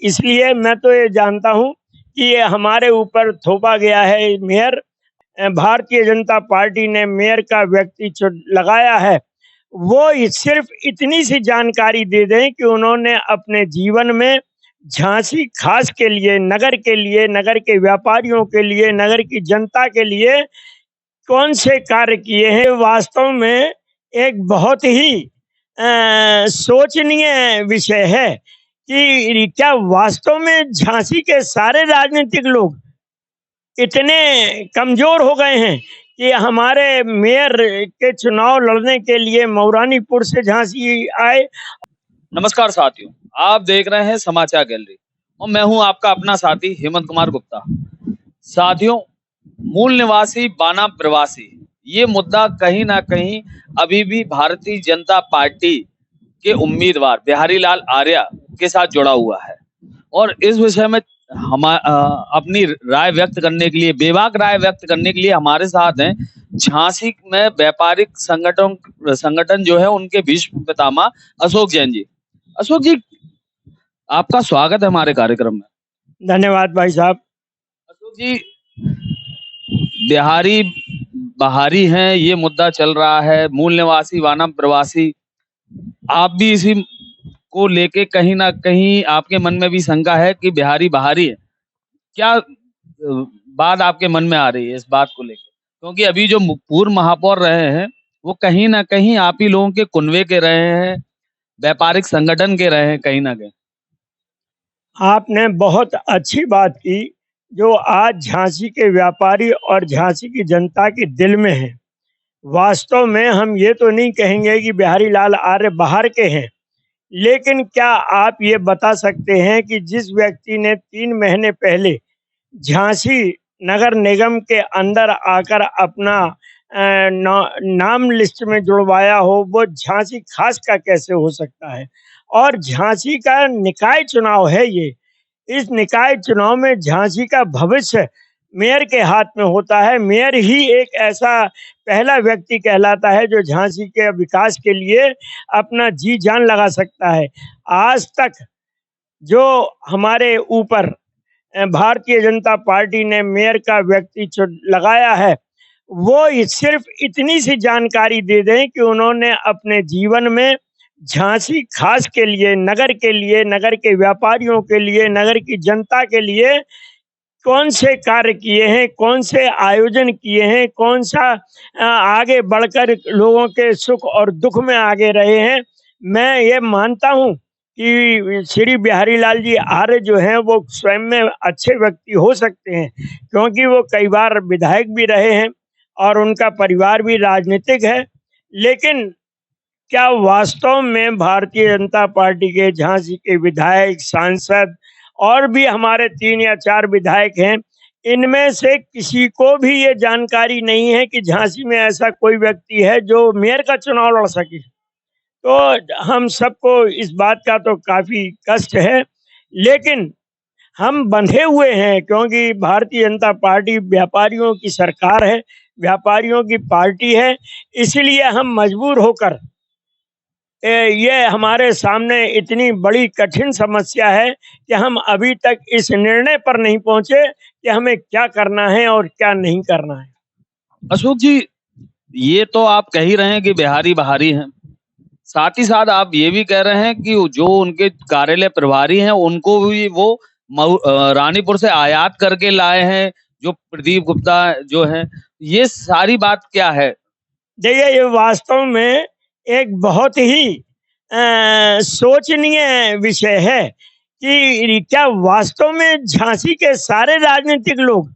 इसलिए मैं तो ये जानता हूँ कि ये हमारे ऊपर थोपा गया है मेयर। भारतीय जनता पार्टी ने मेयर का व्यक्ति लगाया है। वो सिर्फ इतनी सी जानकारी दे दें कि उन्होंने अपने जीवन में झांसी खास के लिए, नगर के व्यापारियों के लिए, नगर की जनता के लिए कौन से कार्य किए हैं। वास्तव में एक बहुत ही सोचनीय विषय है कि क्या वास्तव में झांसी के सारे राजनीतिक लोग इतने कमजोर हो गए हैं कि हमारे मेयर के चुनाव लड़ने के लिए मऊरानीपुर से झांसी आए। नमस्कार साथियों, आप देख रहे हैं समाचार गैलरी और मैं हूं आपका अपना साथी हेमंत कुमार गुप्ता। साथियों, मूल निवासी बाना प्रवासी, ये मुद्दा कहीं ना कहीं अभी भी भारतीय जनता पार्टी के उम्मीदवार बिहारी लाल आर्य के साथ जुड़ा हुआ है और इस विषय में हम अपनी राय व्यक्त करने के लिए, बेबाक राय व्यक्त करने के लिए हमारे साथ हैं झांसी में व्यापारिक संगठन जो है उनके भीष्म पितामह अशोक जैन जी। अशोक जी, आपका स्वागत है हमारे कार्यक्रम में। धन्यवाद भाई साहब। अशोक जी, बिहारी बहारी हैं, ये मुद्दा चल रहा है, मूल निवासी वानम प्रवासी, आप भी इसी को लेके कहीं ना कहीं आपके मन में भी शंका है कि बिहारी बहारी है। क्या बात आपके मन में आ रही है इस बात को लेकर? क्योंकि अभी जो पूर्व महापौर रहे हैं वो कहीं ना कहीं आप ही लोगों के कुनवे के रहे हैं, व्यापारिक संगठन के रहे हैं कहीं ना कहीं। आपने बहुत अच्छी बात की जो आज झांसी के व्यापारी और झांसी की जनता के दिल में है। वास्तव में हम ये तो नहीं कहेंगे कि बिहारी लाल आर्य बाहर के हैं, लेकिन क्या आप ये बता सकते हैं कि जिस व्यक्ति ने 3 महीने पहले झांसी नगर निगम के अंदर आकर अपना नाम लिस्ट में जुड़वाया हो, वो झांसी खास का कैसे हो सकता है? और झांसी का निकाय चुनाव है ये। इस निकाय चुनाव में झांसी का भविष्य मेयर के हाथ में होता है। मेयर ही एक ऐसा पहला व्यक्ति कहलाता है जो झांसी के विकास के लिए अपना जी जान लगा सकता है। आज तक जो हमारे ऊपर भारतीय जनता पार्टी ने मेयर का व्यक्ति लगाया है, वो सिर्फ इतनी सी जानकारी दे दें कि उन्होंने अपने जीवन में झांसी खास के लिए, नगर के व्यापारियों के लिए, नगर की जनता के लिए कौन से कार्य किए हैं, कौन से आयोजन किए हैं, कौन सा आगे बढ़कर लोगों के सुख और दुख में आगे रहे हैं। मैं ये मानता हूँ कि श्री बिहारी लाल जी आर्य जो हैं वो स्वयं में अच्छे व्यक्ति हो सकते हैं, क्योंकि वो कई बार विधायक भी रहे हैं और उनका परिवार भी राजनीतिक है। लेकिन क्या वास्तव में भारतीय जनता पार्टी के झांसी के विधायक, सांसद और भी हमारे 3 या 4 विधायक हैं, इनमें से किसी को भी ये जानकारी नहीं है कि झांसी में ऐसा कोई व्यक्ति है जो मेयर का चुनाव लड़ सके? तो हम सबको इस बात का तो काफी कष्ट है, लेकिन हम बंधे हुए हैं क्योंकि भारतीय जनता पार्टी व्यापारियों की सरकार है, व्यापारियों की पार्टी है। इसलिए हम मजबूर होकर ये हमारे सामने इतनी बड़ी कठिन समस्या है कि हम अभी तक इस निर्णय पर नहीं पहुंचे कि हमें क्या करना है और क्या नहीं करना है। अशोक जी, ये तो आप कह ही रहे हैं कि बिहारी बहारी हैं, साथ ही साथ आप ये भी कह रहे हैं कि जो उनके कार्यालय प्रभारी हैं उनको भी वो रानीपुर से आयात करके लाए हैं, जो प्रदीप गुप्ता जो है। ये सारी बात क्या है? देखिए, ये वास्तव में एक बहुत ही सोचनीय विषय है कि क्या वास्तव में झांसी के सारे राजनीतिक लोग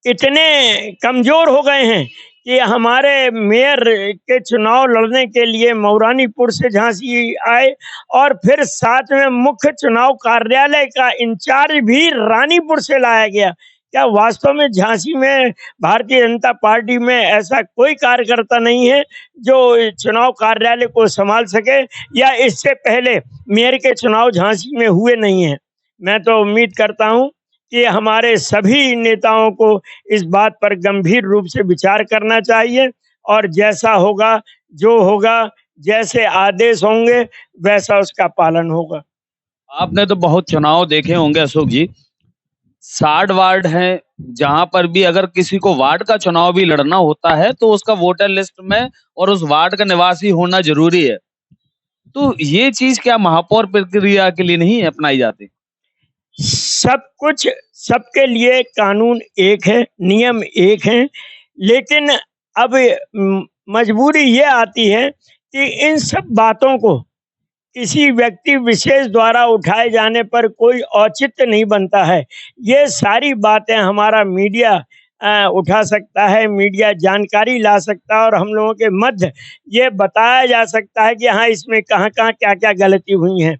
इतने कमजोर हो गए हैं कि हमारे मेयर के चुनाव लड़ने के लिए मऊरानीपुर से झांसी आए और फिर साथ में मुख्य चुनाव कार्यालय का इंचार्ज भी रानीपुर से लाया गया। क्या वास्तव में झांसी में भारतीय जनता पार्टी में ऐसा कोई कार्यकर्ता नहीं है जो चुनाव कार्यालय को संभाल सके, या इससे पहले मेयर के चुनाव झांसी में हुए नहीं हैं? मैं तो उम्मीद करता हूं कि हमारे सभी नेताओं को इस बात पर गंभीर रूप से विचार करना चाहिए और जैसा होगा, जो होगा, जैसे आदेश होंगे वैसा उसका पालन होगा। आपने तो बहुत चुनाव देखे होंगे अशोक जी। 60 वार्ड हैं, जहां पर भी अगर किसी को वार्ड का चुनाव भी लड़ना होता है तो उसका वोटर लिस्ट में और उस वार्ड का निवासी होना जरूरी है। तो ये चीज क्या महापौर प्रक्रिया के लिए नहीं अपनाई जाती? सब कुछ सबके लिए कानून एक है, नियम एक हैं, लेकिन अब मजबूरी ये आती है कि इन सब बातों को किसी व्यक्ति विशेष द्वारा उठाए जाने पर कोई औचित्य नहीं बनता है। ये सारी बातें हमारा मीडिया उठा सकता है, मीडिया जानकारी ला सकता है और हम लोगों के मध्य ये बताया जा सकता है कि हाँ, इसमें कहाँ-कहाँ, क्या-क्या गलती हुई हैं।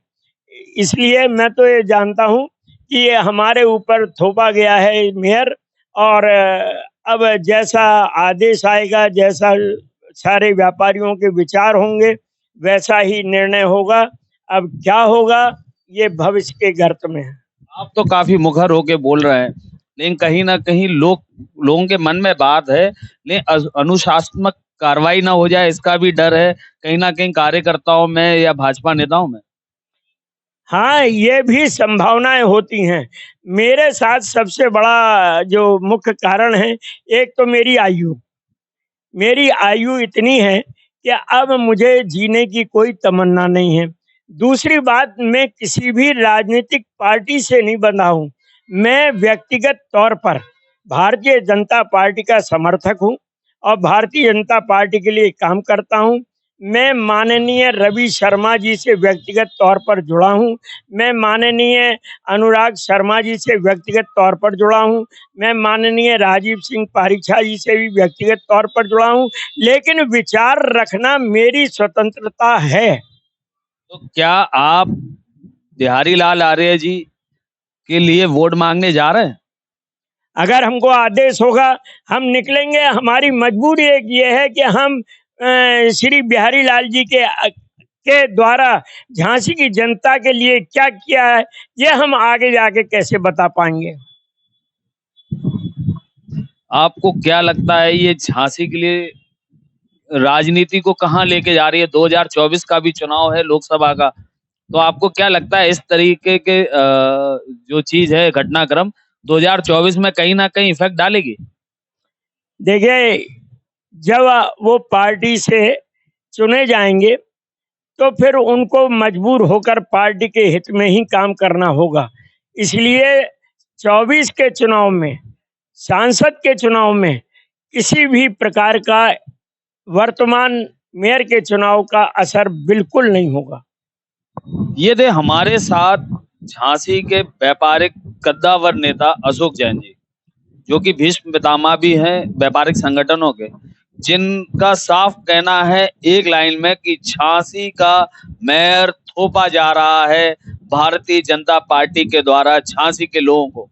इसलिए मैं तो ये जानता हूँ कि ये हमारे ऊपर थोपा गया है मेयर, और अब जैसा आदेश आएगा, जैसा सारे व्यापारियों के विचार होंगे, वैसा ही निर्णय होगा। अब क्या होगा, ये भविष्य के गर्त में है। आप तो काफी मुखर होके बोल रहे हैं, लेकिन कहीं ना कहीं लोगों के मन में बात है, लेकिन अनुशासनात्मक कार्रवाई ना हो जाए इसका भी डर है कहीं ना कहीं कार्यकर्ताओं में या भाजपा नेताओं में। हाँ, ये भी संभावनाएं होती हैं। मेरे साथ सबसे बड़ा जो मुख्य कारण है, एक तो मेरी आयु इतनी है कि अब मुझे जीने की कोई तमन्ना नहीं है। दूसरी बात, मैं किसी भी राजनीतिक पार्टी से नहीं बंधा हूँ। मैं व्यक्तिगत तौर पर भारतीय जनता पार्टी का समर्थक हूँ और भारतीय जनता पार्टी के लिए काम करता हूँ। मैं माननीय रवि शर्मा जी से व्यक्तिगत तौर पर जुड़ा हूँ। मैं माननीय अनुराग शर्मा जी से व्यक्तिगत तौर पर जुड़ा हूँ। मैं माननीय राजीव सिंह पारीछा जी से भी व्यक्तिगत तौर पर जुड़ा हूँ, लेकिन विचार रखना मेरी स्वतंत्रता है। तो क्या आप बिहारी लाल आर्य जी के लिए वोट मांगने जा रहे हैं? अगर हमको आदेश होगा, हम निकलेंगे। हमारी मजबूरी एक ये है कि हम श्री बिहारी लाल जी के द्वारा झांसी की जनता के लिए क्या किया है, ये हम आगे जाके कैसे बता पाएंगे। आपको क्या लगता है ये झांसी के लिए राजनीति को कहाँ लेके जा रही है? 2024 का भी चुनाव है लोकसभा का, तो आपको क्या लगता है इस तरीके के जो चीज है घटनाक्रम 2024 में कहीं ना कहीं इफेक्ट डालेगी? देखिए, जब वो पार्टी से चुने जाएंगे तो फिर उनको मजबूर होकर पार्टी के हित में ही काम करना होगा। इसलिए 24 के चुनाव में, सांसद के चुनाव में किसी भी प्रकार का वर्तमान मेयर के चुनाव का असर बिल्कुल नहीं होगा। ये थे हमारे साथ झांसी के व्यापारिक कद्दावर नेता अशोक जैन जी, जो कि भीष्म पितामह भी हैं व्यापारिक संगठनों के, जिनका साफ कहना है एक लाइन में कि झांसी का मेयर थोपा जा रहा है भारतीय जनता पार्टी के द्वारा झांसी के लोगों को।